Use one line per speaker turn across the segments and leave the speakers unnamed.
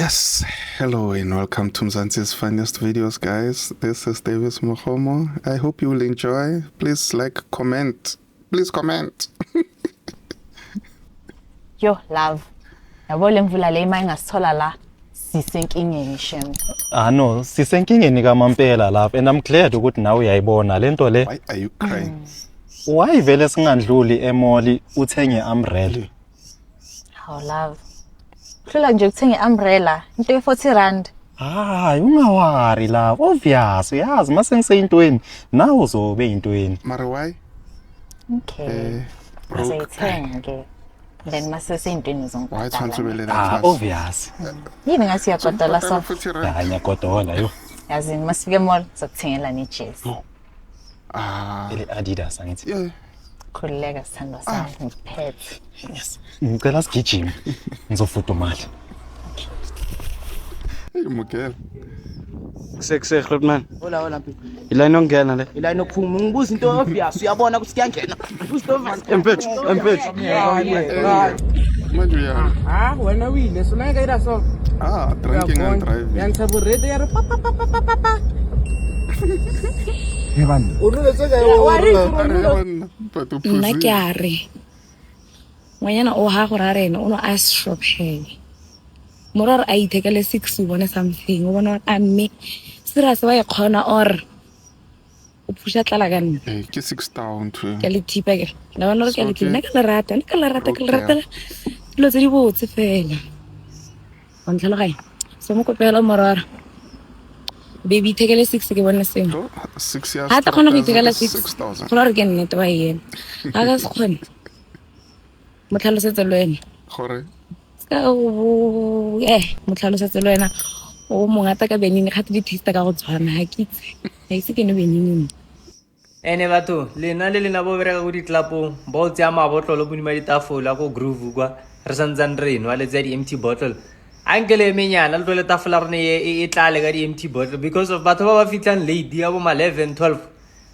Yes, hello and welcome to Mzansi's funniest videos, guys. This is Davis Mohomo. I hope you will enjoy. Please like, comment. Please comment.
Yo, love. Yabo le mvula le ima ingasithola la sisenkingeni shem.
No, sisenkingeni kaMampela lapha and I'm glad ukuthi nawe uyayibona lento le.
Why are you crying?
Why vele singandluli emall uthenge umbrella?
Oh, love. Hlula nje ukuthenga umbrella into ye-R40.
Ungawari la. Obvious, uyazi mase ngiseyintweni nawe uzobe eyintweni.
Mara why?
Okay. Asayithenga ke. Then mase seyintweni
Why can't
uzongibhadala.
that?
Obvious.
Yini ngathi uyabhadala so?
Ngiyakodola yo.
Yazi masifike mall sokuthengela nejezi.
Ele Adidas angithi.
Yeah.
Khuleka sithando sami ngiphethe.
Yes. Ngicela sigijime. Ngizofudumala.
Hey, Miguel.
Kusek Rodman.
Hola mpi.
Ila inongena le.
Ila inophuma ngibuza into obvious uyabona ukuthi kuyangena.
Empethu.
Manje uya.
Wena wile so nanga ira so.
Drinking and driving.
Yangisaburede yare pa.
Yebani.
Unule seka
Nna ke a re ngwanyana o ha go ra rena o no ice shop he morare a ithekele 6 o bona something o bona a mme sira se ba e khona or o phusha tlala ka nna
Ke 6,000 to.
ke le thipa ke la bona re ke le tina ka le rata lo tse di botse fela on tlhalo gae so mo kopela morare baby ithekele 6 ke bona seng
6 years.
ha ta khona go ithekela 6
6,000.
go re ke nnete ba yena a ka se khone mo tlhalosetse le wena
Gore.
mo tlhalosetse le wena o mongata ka benini gate di taste ka go tshwana ha ke itse ha ise ke no benini
ene batho lena le lena bo bereka go ditlapong ba o tsaya mabotlolo bodima ditafola go groove kwa re santsane re nwa le tsa di-empty bottle ankele menyana le tole tafola rone e tlale ka di-empty bottle because of batho ba ba fitlhang late ya bo ma 11 12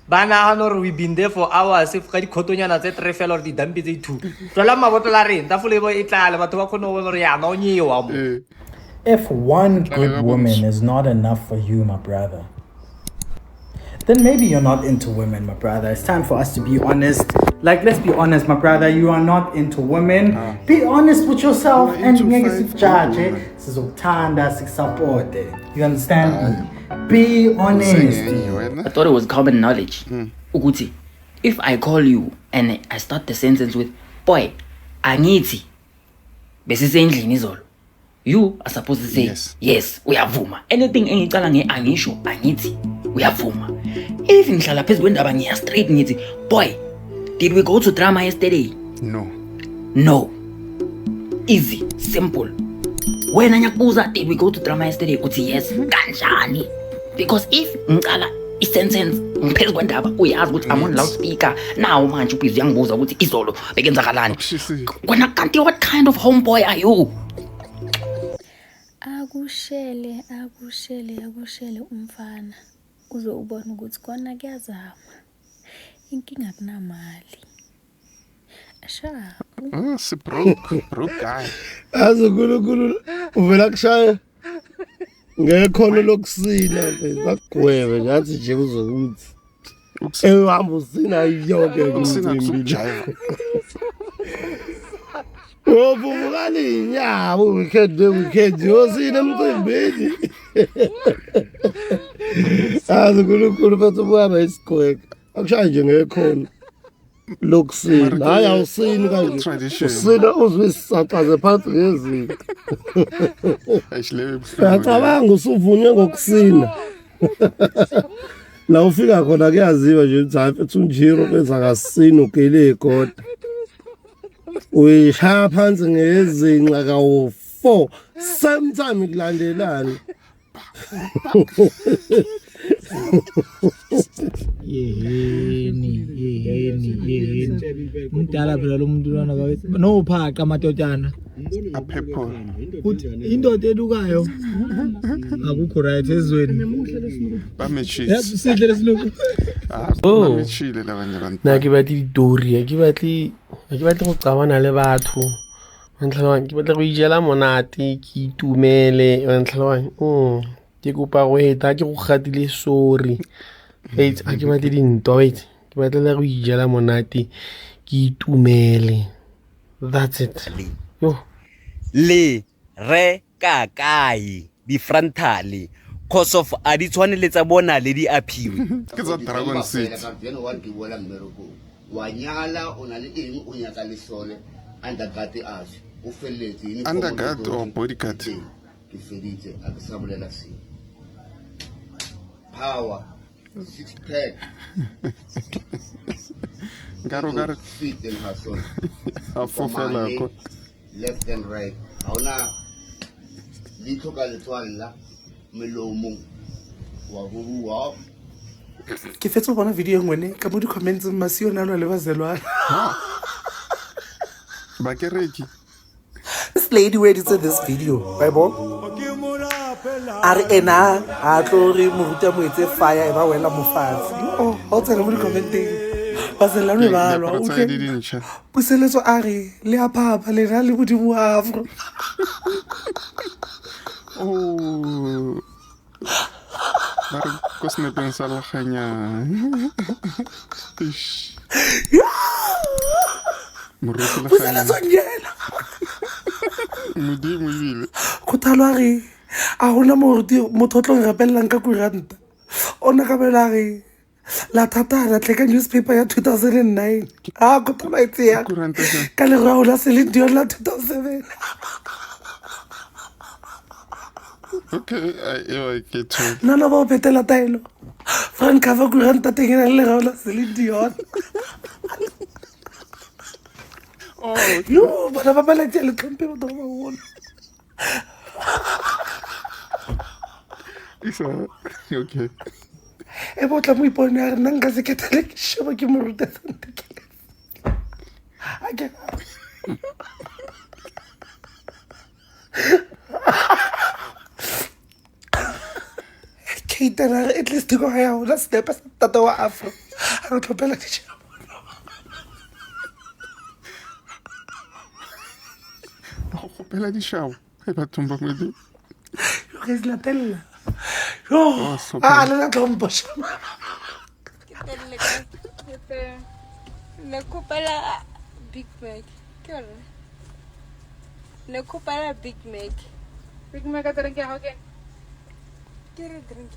ba nagana gore we been there for hours ka dikhotonyana tse 3 fela gore didampi tse 2 tlola mabotlolo a reng tafola e bo e tlale batho ba kgone go bona gore yana o nyewa mo.
If one good woman is not enough for you, my brother, then maybe you're not into women, my brother. It's time for us to be honest. Like, let's be honest, my brother. You are not into women. Be honest with yourself and judge. You understand? Be honest.
I thought it was common knowledge. Ukuthi if I call you and I start the sentence with boy, angithi bese sendlini izolo. You are supposed to say yes, uyavuma. Anything engicala angisho angithi uyavuma. If ngihlala phezulu kwendaba ngiya straight ngithi boy, did we go to drama yesterday? No. Easy, simple. When ngiyakubuza did we go to drama yesterday? Uthi yes, kanjani? Because if ngicala i-sentence ngiphezu kwendaba uyazi ukuthi I'm on loudspeaker now manje ubhizi yangibuza ukuthi izolo bekenzakalani. Wena kanti what kind of homeboy are you?
Akushele umfana uze ubone ukuthi kona kuyazama inkinga kunamali
Si broke guy.
Azukulukulu uvela kushaya. Ngekhono lokusina bakugwebe ngathi nje uzokuthi. Ehamba usina yonke
Jive.
Vuvukani nyawo weekend yosina emcimbini. Azukulukulu bathu buhamba isigweke. Akushaya nje ngekhono lokusina. Hayi awusini kanje. Usina uzwisaqaze phansi ngezini. Ngicabanga usuvunywe ngokusina. La ufika khona kuyaziwa nje ukuthi hayi mfethu unjiro benza ngasina ugele igoda. Uyishaya phansi ngezinqa kawo 4 sometime kulandelana.
Yeheni. Umdala phela lo muntu lona kawe. No phaqa amatotana.
Aphepho.
Uthi indoda elukayo. Akukho right ezweni.
Bamechile.
Yasihle lesiluku.
Bamechile la banye abantu.
Na ke batli ditori, ke batli go cabana le batho. Mantlhalwang ke batla go ijela monate ke itumele mantlhalwang ke kopa go eta ke go gatile sorry wait a ke batle dintwa wait ke batlela go ijela monate ke itumele that's it yo
le re ka kae di frontale cause of a di tshwane le tsa bona le di aphiwe
ke tsa Dragon City
wa nyala o na le eng o nyaka le sole undergut as o felletse ni
undergut or bodyguard
ke feditse a ke sa bolela se power 6 pack
garo
fit in her soul
afofela ko
left and right hauna litho ka letswalla melomo wa bua
ke fetsa bona video ngwene ka mo di comments masio nalo le bazelwana
ba kereki
this lady where did this video bible are ena a tlo re mo ruta mo etse fire e ba wela mo fatshe ho tsena mo di commenting bazelwana e balwa okay puseletso are le a phapa le na le bodimo afro
Bare ko snapeng sa laganya moruti
laganya
modimo ile
go thalwa re a gona moruti motho tlo rapellang ka kuranta ona ka bela re la thata la tleka newspaper ya 2009 go thalwa itse ya ka le ra ola Celine Dion la 2007
okay I get it
nana ba petela taelo front cover kuranta tengena le ra ola Celine Dion yo bana ba bala tele tlhompe ba tlo ba bona
isa okay
e botla mo ipone ya rena nka se ke tele ke sheba ke mo ruta sante ke Keitera at least go ya ona step sa tata wa afro a re tlhopela dijela
go gopela dishao e ba tumba medi
yo guys la tella yo a le la tlhompo shama
le kopela Big Mac ke re le kopela Big Mac a drink ya hoke ke re drink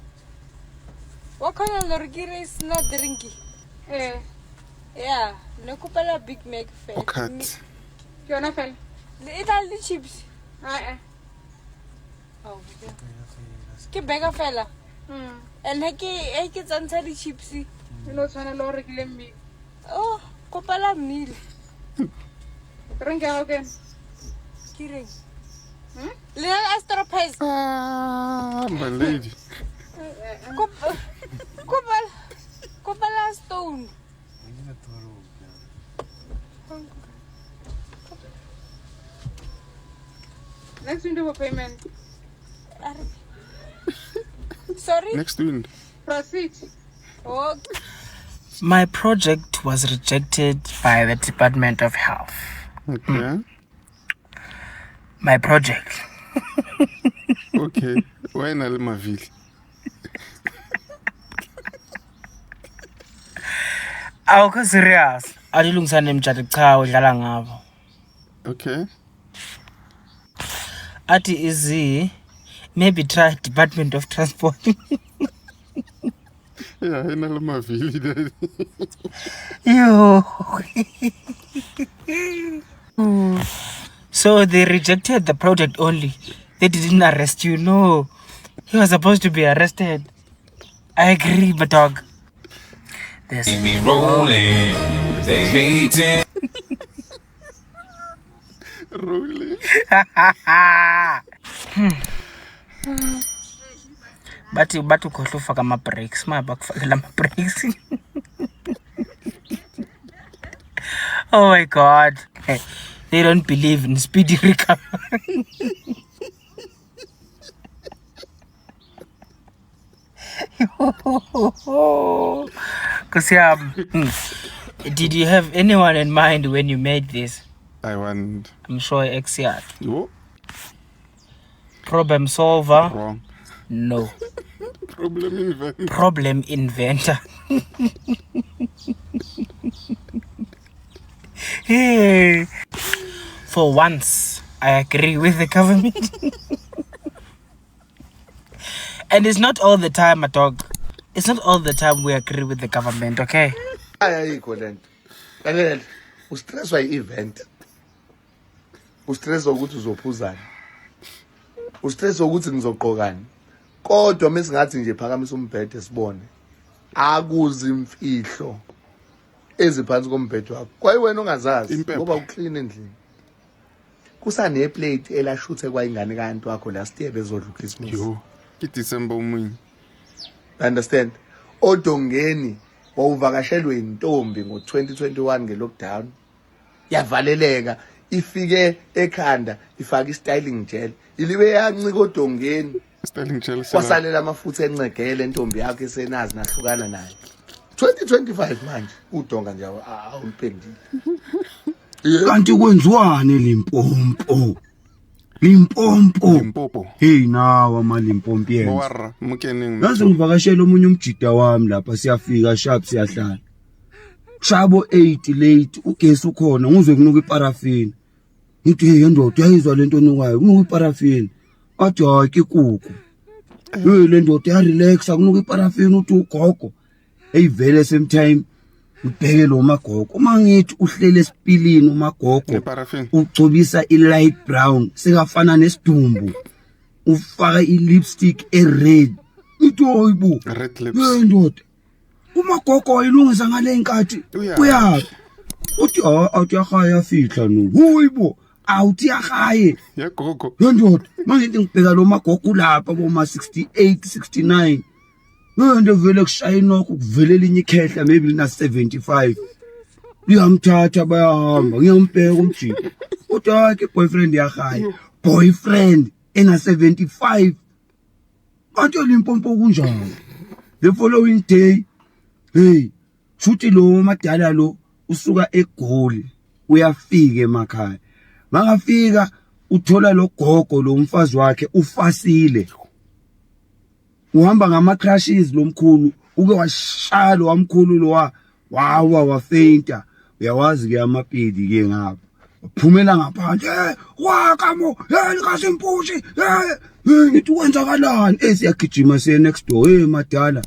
what kind of lorgire is not drinky yeah le kopela Big Mac fe
cut
ke ona fe le ita le chips oh ke bega fela and ke tsantsa di chips no tshwana le gore ke le mme oh kopela meal drink ya hoke ke re little extra pies
my lady
kopela stone next window for payment sorry
next window
proceed oh
my project was rejected by the Department of Health.
Okay.
My project.
Okay. Why na le mavili?
Awukho serious. Adilungisane mjadi cha udlala ngabo.
Okay.
Ati easy. Maybe try Department of Transport.
Yeah, ina le mavili.
Yo. So they rejected the project only. They didn't arrest you. No. He was supposed to be arrested. I agree, but dog. There's me rolling. They hating.
Rolling.
But ukhohlufa kama breaks, mabakufakela ama breaks. Oh my god. They don't believe in speedy recovery. Did you have anyone in mind when you made this?
I want.
I'm sure X yard.
Yo.
Problem solver.
Wrong.
No.
Problem inventor.
Problem inventor. Hey. For once, I agree with the government. And it's not all the time, my dog. It's not all the time we agree with the government, okay?
Ayikho lento. Kanele, ustresswa i-event. Ustresswa ukuthi uzophuzana. Ustresswa ukuthi ngizogqokani. Kodwa mesingathi nje phakamisa umbhede sibone. Akuzi imfihlo eziphansi kombhede wakho. Kwaye wena ungazazi ngoba uclean endlini. Kusane plate elashuthe kwaingane kantu wakho last year bezodla uChristmas.
Yo. December umini.
Understand? Odongeni wawuvakashelwe intombi ngo2021 ngelockdown. Yavaleleka, ifike ekhanda, ifaka istyling gel. Iliwe yancika odongeni.
Styling gel
kwasalela amafutha encegele intombi yakhe esenazi nahlukana naye. 2025 manje udonga nje awuliphendile.
Kanti kwenziwane Limpopo? Limpopo. Hey nawe amaLimpopo yenza.
Bowara mukening.
Yazi ngivakashela omunye umjida wami lapha siyafika sharp siyahlala. Shabo 8 late ugesi ukhona ngizwe kunuka iparafini. Ngithi hey ndoda uyayizwa lento onukwayo kunuka iparafini. Athi hayi kuku. Hey le ndoda ya relaxa kunuka iparafini uthi ugogo. Hey vele same time ubheke lo magogo uma ngithi uhlele esipilini umagogo ugcobisa i-light brown sekafana nesidumbu ufaka i-lipstick e-red ithi hoyibo
red lips
ndoda umagogo ayilungisa ngale nkathi uyazi uthi awuthi yahaya fihla no hoyibo awuthi yahaye
yagogo
ndoda mangithi ngibheka lo magogo lapha boma 68 69 Ngindo vele kushayina ukuvelela inye ikhehla maybe na 75 uyamthatha bayahamba ngiyombheka umjiko uthi hayi boyfriend yakhaya boyfriend ena 75 kanti Limpopo kunjalo the following day hey shuthi lo madala lo usuka eGoli uyafika emakhaya mangafika uthola lo gogo lo mfazi wakhe ufasile uhamba ngama crashes lomkhulu uke washalo wamkhulu lo wawa wafeinta uyawazi ke amapidi ke ngapha uphumela ngaphandle wakamo likasimpushi ngithi kwenzakalani esiyagijima siye next door madala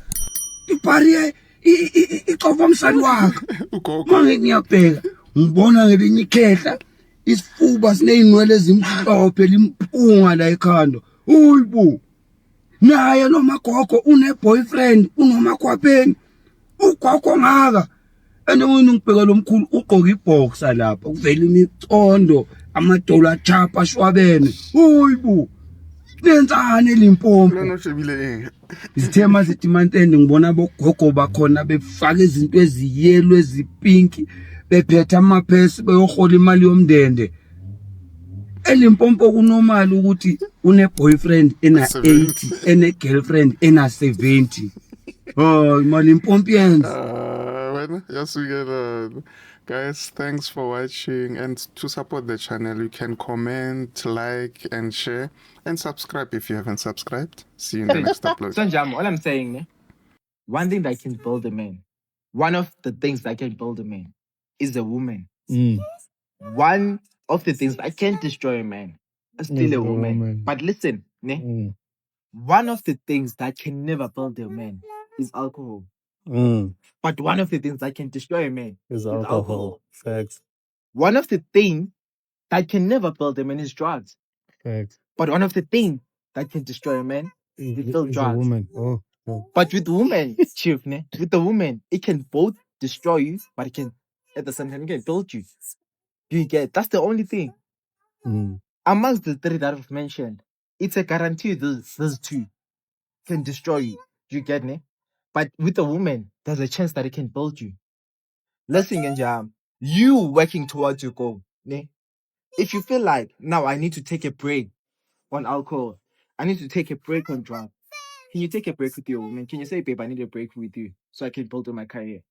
ibhariye ixova umsani wakhe manje ngiyabheka ngibona ngelinye ikhehla isifuba sineyinwele ezimhlophe limpunga la ekhanda uyibo naye lo magogo une boyfriend unomakhwapheni ugogo ngaka enowini ngibheka lomkhulu ugqoka iboxer lapha kuvela imicondo amadola chapa ashwabene hoyibo nenzane Limpopo
noshebile
isithema sitimantende ngibona bogogo bakhona befaka izinto eziyelo ezipinki bephetha amaphesi beyohola imali yomndende eLimpopo kunormal ukuthi une boyfriend ena 80 ene girlfriend ena 70 oh maLimpopo yenza
wena yasukela guys, thanks for watching, and to support the channel you can comment, like and share and subscribe if you haven't subscribed. See you in the next upload.
Sanjam, all I'm saying, one thing that can build a man, one of the things that can build a man is a woman. One of the things that can destroy a man is still a woman. But listen, one of the things that can never build a man is alcohol. But one of the things that can destroy a man is alcohol.
Facts.
One of the things that can never build a man is drugs.
Facts.
But one of the things that can destroy a man is still drugs.
A woman. Oh.
But with women, chief, with the woman, it can both destroy you, but it can at the same time it can build you. You get that's the only thing. Amongst the three that I've mentioned, it's a guarantee those two can destroy you. You get me? But with a woman, there's a chance that it can build you. Listen, Genjam, you working towards your goal. Ne? If you feel like now I need to take a break on alcohol, I need to take a break on drugs. Can you take a break with your woman? Can you say, babe, I need a break with you so I can build on my career?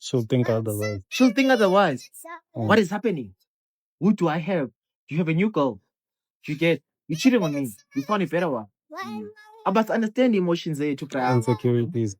She'll think otherwise.
She'll think otherwise. What is happening? Who do I have? You have a new girl. You cheating on me. You found a better one. I must understand the emotions there to try.
Insecurities.